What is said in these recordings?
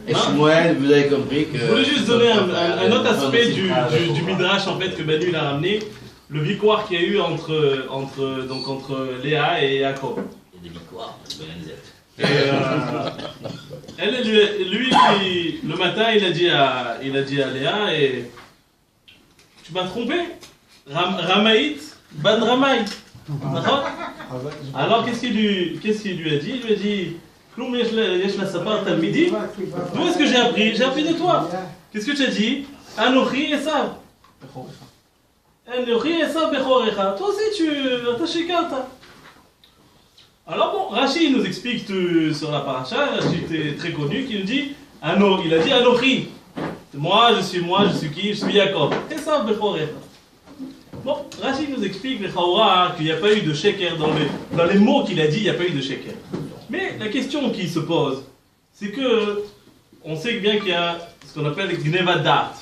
Et Shmuel, vous avez compris que... Je voulais juste donner un autre aspect du Midrash en fait, que Manu l'a ramené, le victoire qu'il y a eu entre Léa et Jacob. Il y a des victoires, Et lui, le matin, il a dit à Léa, et tu m'as trompé, Ramaït, Ban Ramaït. Alors qu'est-ce qu'il lui a dit? Il lui a dit, d'où est-ce que j'ai appris? J'ai appris de toi. Qu'est-ce que tu as dit? Anochi Esav. Anochi Esav Bechorecha. Toi aussi, tu shikarta. Alors bon, Rashi nous explique sur la paracha, Rashi était très connu, qui nous dit, il a dit Anochi. Moi, je suis qui? Je suis Jacob. Esav Bechorecha. Bon, Rashi nous explique qu'il n'y a pas eu de sheker dans les mots qu'il a dit, il n'y a pas eu de sheker. Mais la question qui se pose, c'est que on sait bien qu'il y a ce qu'on appelle Gnevadat.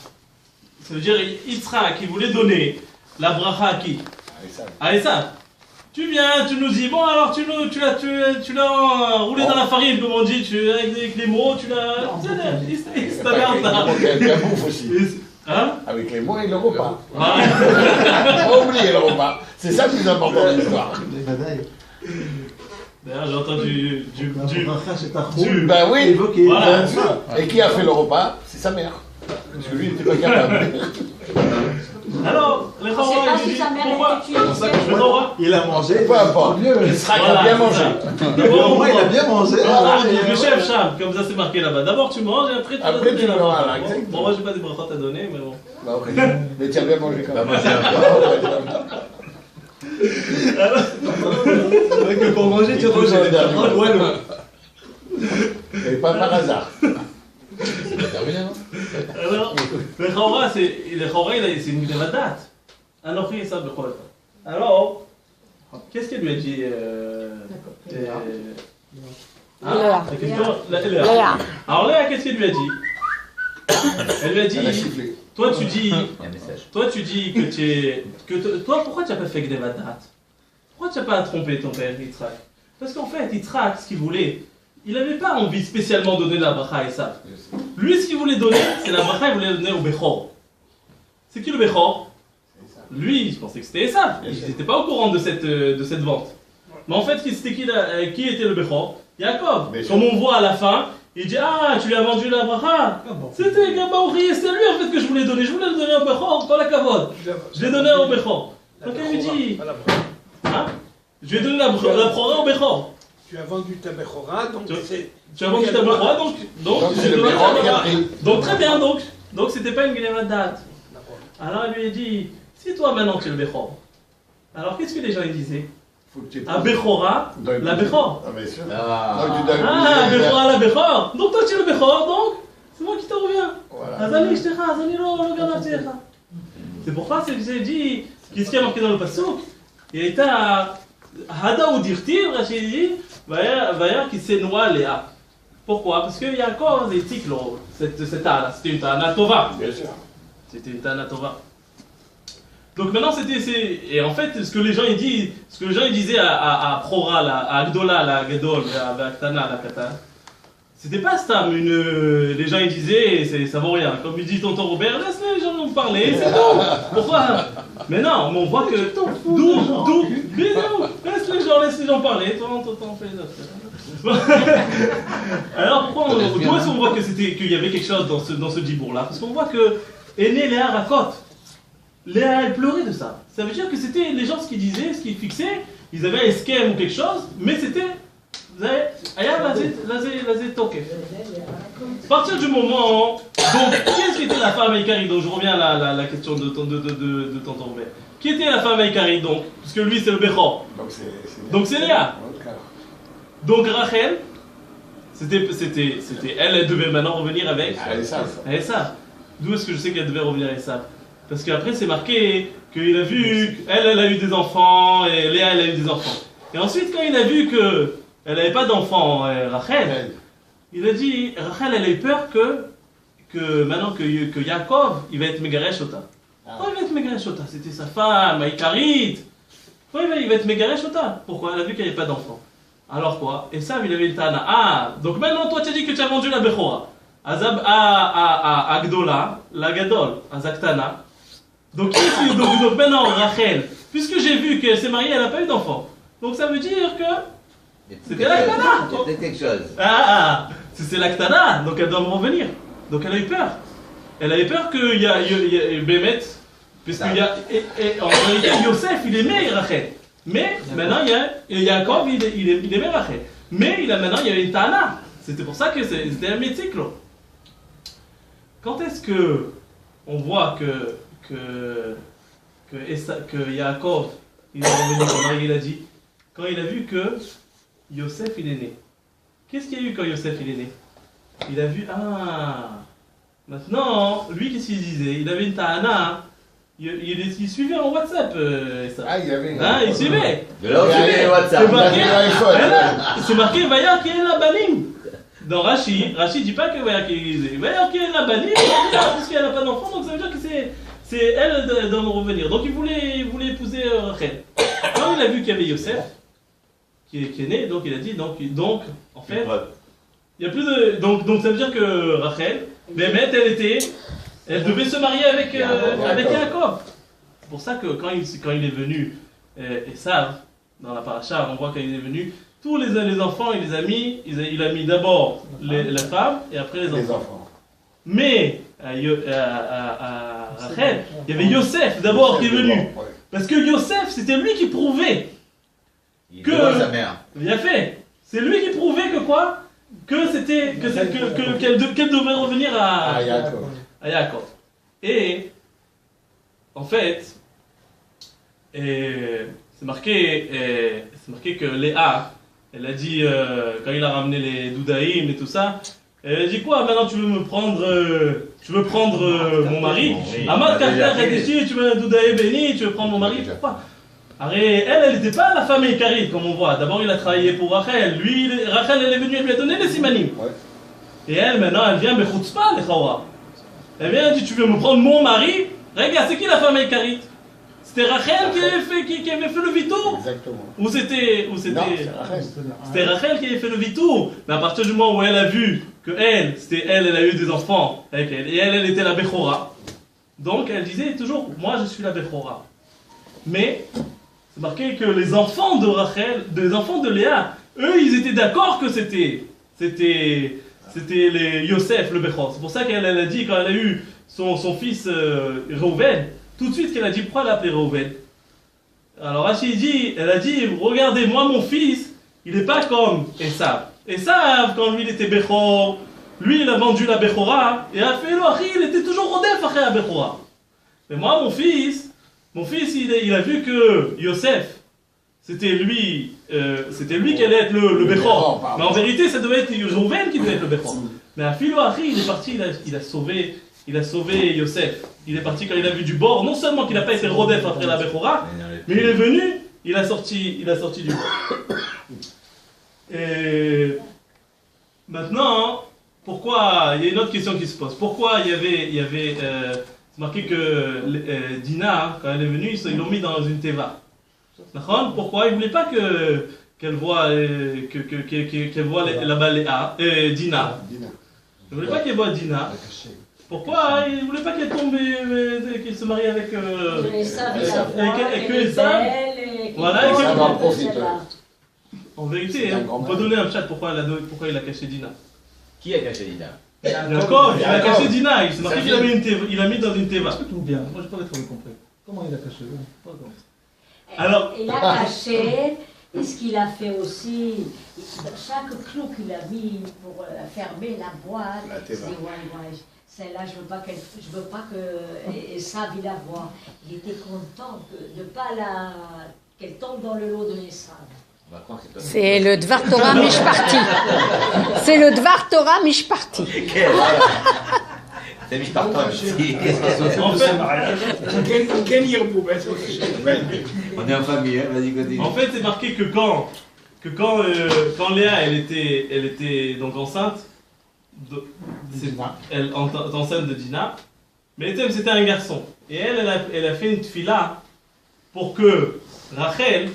Ça veut dire Yitzhak qui voulait donner la bracha à qui? À Esav. Tu viens, tu nous dis, bon alors tu l'as roulé dans la farine, comme on dit, avec les mots, tu l'as... Il se tabarde là. Il y a bouffe aussi. Hein? Avec les mots et le repas. Pas oublier le repas. C'est ça le plus important de l'histoire. D'ailleurs, j'ai entendu Ben oui, voilà. Et qui a fait le repas? C'est sa mère. Parce que lui, il n'était pas capable. Alors, les Chora, il dit, pourquoi? Il a mangé. Peu importe. Il sera bien mangé. Au moins, il a bien mangé. Le chef Cham, comme ça c'est marqué là-bas. D'abord tu manges et après tu donnes la bracha. Bon, moi j'ai pas des brachot à donner, mais bon. Bah, ok. Mais tu as bien mangé quand même. C'est vrai que pour manger, tu manges. Et pas par hasard. Alors, le Chora, c'est une Gnevadat. Anochi Esav Bechorecha. Alors, qu'est-ce qu'elle lui a dit Léa. Léa. Alors Léa, qu'est-ce qu'elle lui a dit? Elle lui a dit, Elle a sifflé. toi tu dis Il y a un message. que toi pourquoi tu n'as pas fait Gnevadat? Pourquoi tu n'as pas trompé ton père Yitzhak? Parce qu'en fait Yitzhak, ce qu'il voulait, il n'avait pas envie spécialement de donner la bracha à Esav. Lui, ce qu'il voulait donner, c'est la bracha, il voulait la donner au Bechor. C'est qui le Bechor? Lui, il pensait que c'était Esav. Il n'était pas au courant de cette vente. Mais en fait, c'était qui était le Bechor? Jacob. Comme on voit à la fin, il dit, ah, tu lui as vendu la bracha. C'était Gabaouri, c'était lui en fait que je voulais donner. Je voulais le donner au Bechor, pas la kavod. Je l'ai donné au Bechor. Donc elle lui dit, hein? Je lui ai donné la bracha au Bechor. Tu as vendu ta Bechora, donc c'est... Tu as vendu ta Bechora, donc c'est le Bechor qui a pris. Donc très bien, donc c'était pas une Gnevadat. Alors il lui a dit, si toi maintenant tu es le Bechor, alors qu'est-ce que les gens ils disaient? À Bechora, la Bechor. Ah, bien sûr. Ah, Bechora, la Bechor. Donc toi tu es le Bechor, donc c'est moi qui te reviens. Voilà. C'est pour ça que j'ai dit, qu'est-ce qui a marqué dans le Passouk? Il était à Hada ou Dirtir, Rachid dit, Vaya qui s'est noie Léa. Pourquoi? Parce qu'il y a encore des tics, cette Tana. C'était une Tana Tova. Bien sûr. C'était une Tana Tova. Donc maintenant, et en fait, ce que les gens ils disaient à Prora, à Agdola, à Gadol, à Tana, à Katan, c'était pas Stam. Les gens ils disaient, ça vaut rien. Comme il dit tonton Robert, laisse les gens nous parler, c'est tout. Pourquoi? Mais non, mais on voit que. D'où mais non, laisse les gens parler. Toi, t'en fais les autres. Alors pourquoi d'où est-ce qu'on voit qu'il y avait quelque chose dans ce dibour-là? Parce qu'on voit que est né Léa Rakot. Léa, elle pleurait de ça. Ça veut dire que c'était les gens ce qu'ils disaient, ce qu'ils fixaient, ils avaient un esquème ou quelque chose, mais c'était. À partir du moment. Donc, qu'est-ce qui était la femme Ikari? Donc, je reviens à la question de tonton Robert. Qui était la femme Ikari donc? Parce que lui, c'est le Bechor. Donc, c'est Léa. Donc, Rachel, elle devait maintenant revenir avec. À Esav. D'où est-ce que je sais qu'elle devait revenir à Esav? Parce qu'après, c'est marqué qu'il a vu qu'elle a eu des enfants et Léa, elle a eu des enfants. Et ensuite, quand il a vu que. Elle n'avait pas d'enfant, Rachel. Il a dit, Rachel, elle a eu peur que maintenant que Yaakov, il va être Megaresh Ota. Pourquoi il va être Megaresh Ota? C'était sa femme, Aïkarit. Pourquoi il va être Megaresh Ota? Pourquoi? Elle a vu qu'il n'y avait pas d'enfant. Alors quoi? Et ça, il avait une tana. Ah, donc maintenant, toi, tu as dit que tu as vendu la Bechora. À Agdola, la Gadol, à Zaktana. Donc maintenant, Rachel, puisque j'ai vu qu'elle s'est mariée, elle n'a pas eu d'enfant. Donc ça veut dire que c'était l'Aktana. C'était quelque chose. C'est l'Aktana, donc elle doit me revenir. Donc elle a eu peur. Elle avait peur qu'il y ait Bémet, puisqu'il y a. En réalité, Yosef, il aimait Rachel. Mais maintenant, il y a Jacob, il aimait Rachel. Mais maintenant, il y avait une Tana. C'était pour ça que c'était un méticlo. Quand est-ce que on voit que Yaakov, il est revenu, comment il a dit? Quand il a vu que Yosef, il est né. Qu'est-ce qu'il y a eu quand Yosef, il est né? Il a vu, maintenant, lui, qu'est-ce qu'il disait? Il avait une ta'ana, il suivait en WhatsApp. Ça. Il y avait il suivait. De là où c'est WhatsApp. C'est marqué, Vaya qui est la banim. Dans Rashi dit pas que Vaya qui est la banim, puisqu'elle n'a pas d'enfant, donc ça veut dire que c'est elle doit nous revenir. Donc il voulait épouser Rachel. Quand il a vu qu'il y avait Yosef, qui est né, donc il a dit, donc en fait, il y a plus de. Donc ça veut dire que Rachel, Bémet, elle devait se marier avec Yaakov. C'est pour ça que quand il est venu, Esav, dans la paracha, on voit quand il est venu, tous les enfants, il les a mis, il a mis d'abord la femme et après les enfants. Mais à Rachel, il y avait Yosef d'abord qui est venu. Parce que Yosef, c'était lui qui prouvait que. Sa mère. Bien fait. C'est lui qui prouvait que quoi? Qu'elle devait revenir à Yaakov. Et en fait, c'est marqué que Léa, elle a dit quand il a ramené les doudaïm et tout ça, elle a dit quoi? Maintenant tu veux prendre mon mari? Amad Karter a dit tu veux un doudaïm béni, tu veux prendre mon mari? Pourquoi? Elle n'était pas la femme écarite, comme on voit. D'abord, il a travaillé pour Rachel. Rachel, elle est venue, elle lui a donné les simanim. Et elle, maintenant, elle vient, mais chutzpah, les chawa. Elle vient, elle dit, tu veux me prendre mon mari? Regarde, c'est qui la femme écarite? C'était Rachel qui avait fait le vitour? Exactement. Ou c'était... Non, C'était Rachel qui avait fait le vitour. Mais à partir du moment où elle a vu que elle a eu des enfants avec elle, et elle était la Bechora. Donc, elle disait toujours, moi, je suis la Bechora. Mais... c'est marqué que les enfants de Rachel, des enfants de Léa, eux, ils étaient d'accord que c'était les Yosef, le Bechor. C'est pour ça qu'elle a dit, quand elle a eu son fils Reuven, tout de suite qu'elle a dit, pourquoi l'appeler Reuven? Alors Rachid elle a dit, regardez, moi mon fils, il n'est pas comme Esav. Esav, quand lui il était Bechor, lui il a vendu la Bechora, et a fait il était toujours Rodef après la Bechora. Mais moi mon fils, il a vu que Yosef, c'était lui qui allait être le Bechor. Mais en vérité, ça devait être Reuven qui devait être le Bechor. Mais à Philo Achi, il est parti, il a sauvé Yosef. Il est parti quand il a vu du bord. Non seulement qu'il n'a pas été Rodef après la Bechora, mais il est venu, il a sorti du bord. Et maintenant, pourquoi, il y a une autre question qui se pose. Pourquoi il y avait c'est marqué que Dina, quand elle est venue, ils l'ont mis dans une teva. Pourquoi? Ils ne voulaient pas qu'elle voit là-bas Dina. Ils ne voulaient pas qu'elle voit Dina. Pourquoi? Ils ne voulaient pas qu'elle tombe, qu'elle se marie avec Esav. Voilà, ça va profiter. En vérité, on peut donner un chat pourquoi il a caché Dina. Qui a caché Dina? Jacob, il a caché Dina, il s'est marqué qu'il a mis dans une teva. Tout bien, moi je n'ai pas trop compris. Comment il a caché? Alors, il a caché, et ce qu'il a fait aussi, chaque clou qu'il a mis pour fermer la boîte, c'est ouais, celle-là, je veux pas que Esav il la voie. Il était content de ne pas qu'elle tombe dans le lot de Esav. C'est le Dvar Torah Mishparti. C'est le Dvar Torah Mishparti. C'est Mishparti aussi. On est en famille, hein, vas-y, continue. En fait, c'est marqué que quand Léa, elle était donc enceinte, enceinte de Dina, mais c'était un garçon. Et elle a fait une tfila pour que Rachel,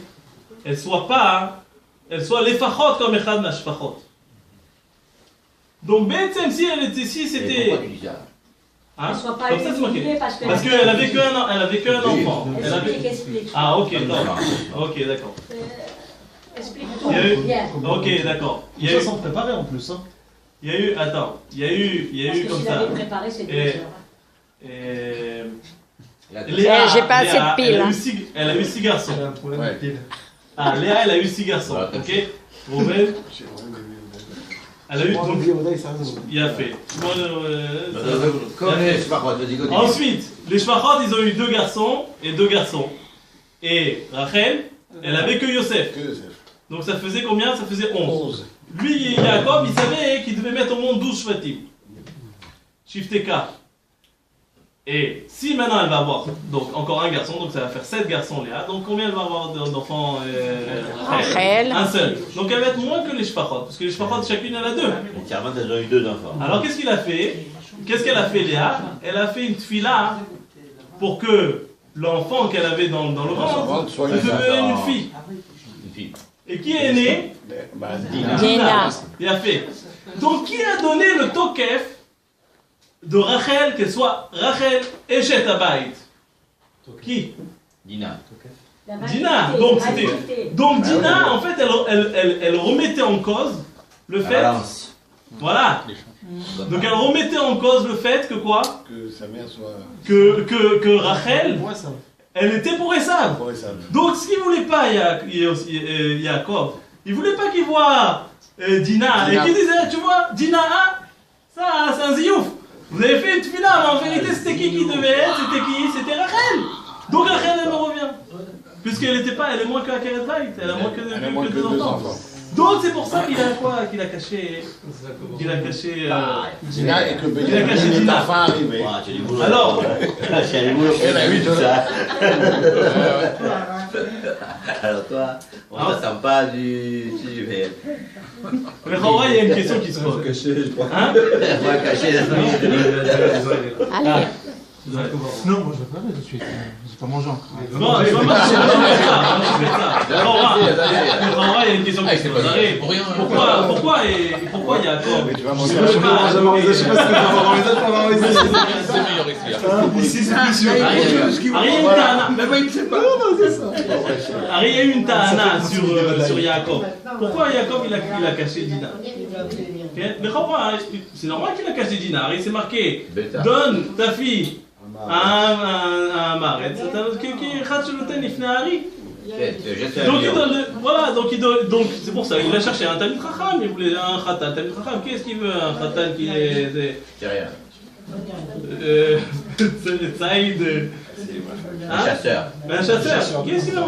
elle soit pas elle soit l'effachot comme echad mashfachot. Donc בעצם si elle était ici c'était Pourquoi tu dis ça? Elle ne soit pas comme ça c'est marqué. humiliée Parce qu'elle avait qu'un enfant. Elle avait... Explique. Ah ok, non. Ok, d'accord. Explique Il y a eu- tout, bien. Ok, d'accord. Il y a Ça eu, sans préparer en plus. Hein. il y a eu, attends, il y a eu Parce que comme si ça. l'avait préparé, c'est 2 Et- heures. Léa, j'ai pas assez de piles, Elle a hein. eu elle a eu 6 garçons. Il y a un problème Ouais. de pile. Ah, Léa, elle a eu 6 garçons. Voilà, Ok. Rouben, elle a eu donc. Il a fait. Comme les Shvachot, vas-y, continue. Ensuite, les Shvachot, ils ont eu 2 garçons et 2 garçons. Et Rachel, elle avait que Yosef. Que c'est Donc ça faisait combien? Ça faisait 11. 11. Lui, Jacob, il savait qu'il devait mettre au monde 12 Shvatim. Shifteka. Et si maintenant elle va avoir donc encore un garçon, donc ça va faire 7 garçons Léa, donc combien elle va avoir d'enfants Rachel. Un seul. Donc elle va être moins que les Shfachot, parce que les Shfachot chacune elle a 2. Entièrement, elles ont eu 2 enfants. Alors qu'est-ce qu'il a fait? Qu'est-ce qu'elle a fait Léa? Elle a fait une tfila pour que l'enfant qu'elle avait dans le ventre Soit se devienne une fille. Une fille. Et qui est né? Dina. Dina. Il a fait. Donc qui a donné le tokef de Rachel, qu'elle soit Rachel et Eshet Habayit? Qui? Dina. La Dina. validité, Donc la c'était. validité. Donc Dina, en fait, elle remettait en cause le La fait. balance. Voilà. Donc elle remettait en cause le fait que quoi? Que sa mère soit. Que Rachel, Moi, ça. elle était pour Esav. Pour ça. Donc ce qu'il voulait pas, Yaakov, il voulait pas qu'il voit Dina et qu'il disait, tu vois, Dina, ah, ça c'est un ziouf. Vous avez fait une tefila, mais en vérité c'était qui devait être? C'était qui? C'était Rachel. Donc Rachel elle me revient. Puisqu'elle était pas, elle est moins que Akeret Bayit, elle a moins que Elle a moins que 2 2 enfants. enfants. Donc c'est pour ça qu'il a quoi? Qu'il a caché. Qu'il a caché. Dina et que Il a caché Benjamin est Dina. enfin arrivé. Ah, tu as du boulot. Alors, Tu as du boulot. Elle a 8 ça. Alors toi, on ne t'attend pas du verre. mais Chora, il y a une question qui se pose. Hein? On va cacher la famille. Allez. Non, moi je vais pas de suite. J'ai pas mangé encore. Non, je vois pas, c'est ça. Chora, il y a une question qui se pose. Allez, pourquoi Yaakov? Tu vas manger Je veux pas- Je sais pas si tu vas avoir les autres pendant les C'est meilleur ici. Ici, c'est plus sûr. Ari, il y a une ta'ana. Ari, il y a eu une ta'ana sur Yaakov. Pourquoi Yaakov il a caché Dina? Ok? Mais Chora, c'est normal qu'il a caché Dina. Ari, c'est marqué. Donne ta fille à un maret. Qui אחד שנותן לפני הארי. Donc il donne, voilà, donc c'est pour ça, il a cherché un Talmid Chacham, il voulait un Khatan, Talmid Chacham, qu'est-ce qu'il veut un Khatan qui est... C'est rien. Saïd... Un chasseur. Un chasseur, qu'est-ce qu'il a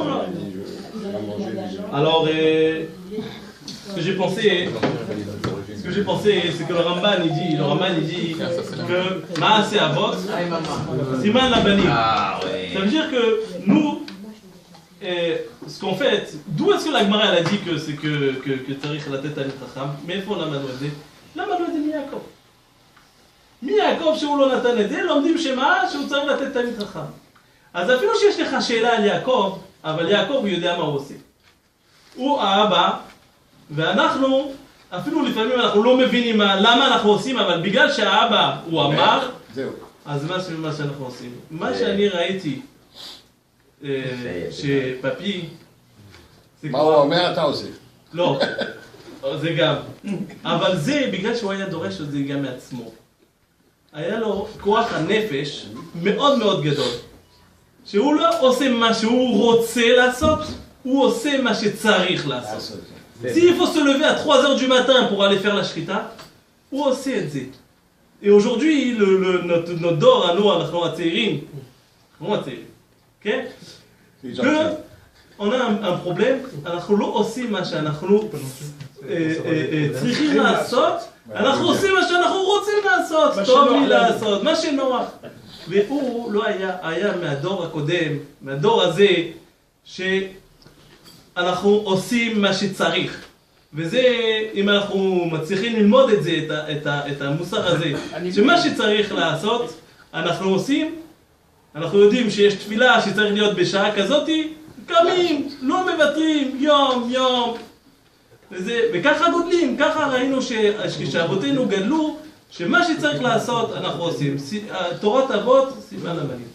Alors, ce que j'ai pensé, c'est que le Ramban il dit que Maaseh Avot, Siman Labanim. Ah ouais. Ça veut dire que nous, ce qu'on fait, d'où est-ce que la Gemara elle a dit que c'est que Tarich la tête à l'Itracham? Mais il faut la manouader. La manouader Miyakov. Miyakov, שהוא לא נתן את זה, לומדים שמה? שהוא צריך לתת תלמיד חכם. אז אפילו שיש לך שאלה על יעקב, אבל יעקב הוא יודע מה הוא עושה. הוא האבא, ואנחנו, אפילו לפעמים אנחנו לא מבינים למה אנחנו עושים, אבל בגלל שהאבא הוא אמר, זהו. אז מה שאנחנו עושים. מה שאני ראיתי, שפפי, זה מה הוא אומר אתה עושה. לא, זה גם. אבל זה בגלל שהוא היה דורש את זה גם מעצמו. היה לו כוח הנפש מאוד מאוד גדול. שהוא לא עושה מה שהוא רוצה לעשות, הוא עושה מה שצריך לעשות. S'il faut se lever à 3h du matin pour aller faire la shrita, הוא עושה את זה. Et aujourd'hui, notre דור, אנחנו הצעירים, כן? on a un problème, אנחנו לא עושים מה שאנחנו צריכים לעשות, אנחנו עושים מה שאנחנו רוצים לעשות, טוב לי לעשות, מה שנוח. והוא לא היה מהדור הקודם, מהדור הזה, שאנחנו עושים מה שצריך. וזה, אם אנחנו מצליחים ללמוד את זה, את המוסר הזה, שמה שצריך לעשות, אנחנו עושים, אנחנו יודעים שיש תפילה שצריך להיות בשעה כזאתי, קמים, לא מוותרים, יום, וככה גודלים, ככה ראינו שכשאבותינו גדלו, שמה שצריך לעשות אנחנו עושים. תורת אבות, סימן לבנים.